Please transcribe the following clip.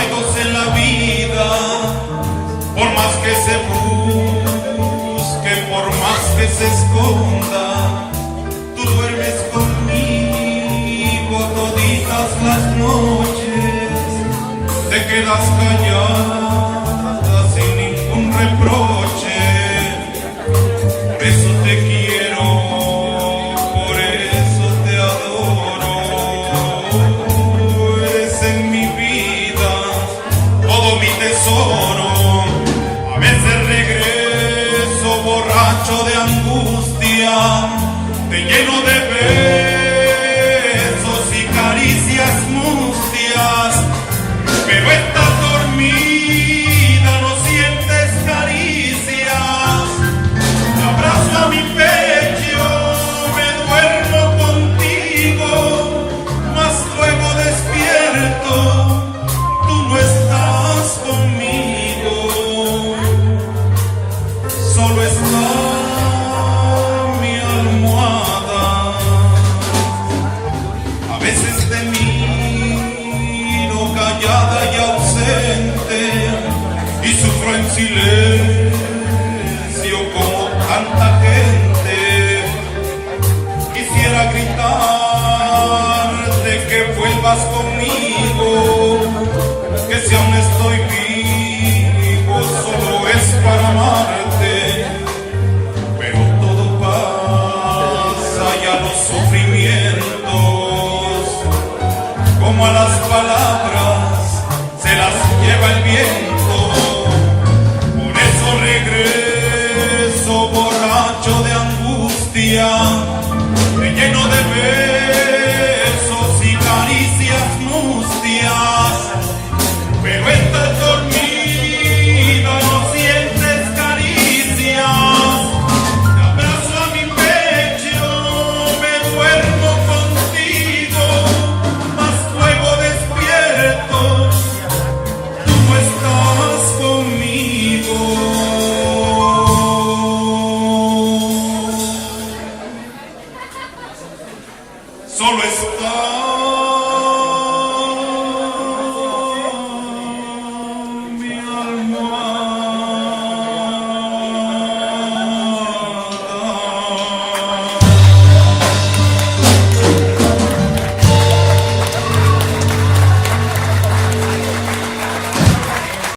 hay dos en la vida, por más que se busque, por más que se esconda, tú duermes conmigo toditas las noches, te quedas callada sin ningún reproche, por eso te quiero, por eso te adoro, eres en mi vida todo mi tesoro. A veces regreso borracho de angustia, te lleno de besos y caricias mustias, pero estás dormida, no sientes caricias. Te abrazo a mi pecho, me duermo contigo, mas luego despierto, tú no estás conmigo, solo está mi almohada. A veces te miro callada y ausente y sufro en silencio como tanta gente. Quisiera gritarte que vuelvas conmigo, que si aún estoy vivo solo es para amarte, pero todo pasa y a los sufrimientos, como a las palabras, se las lleva el viento. Por eso regreso borracho de angustia,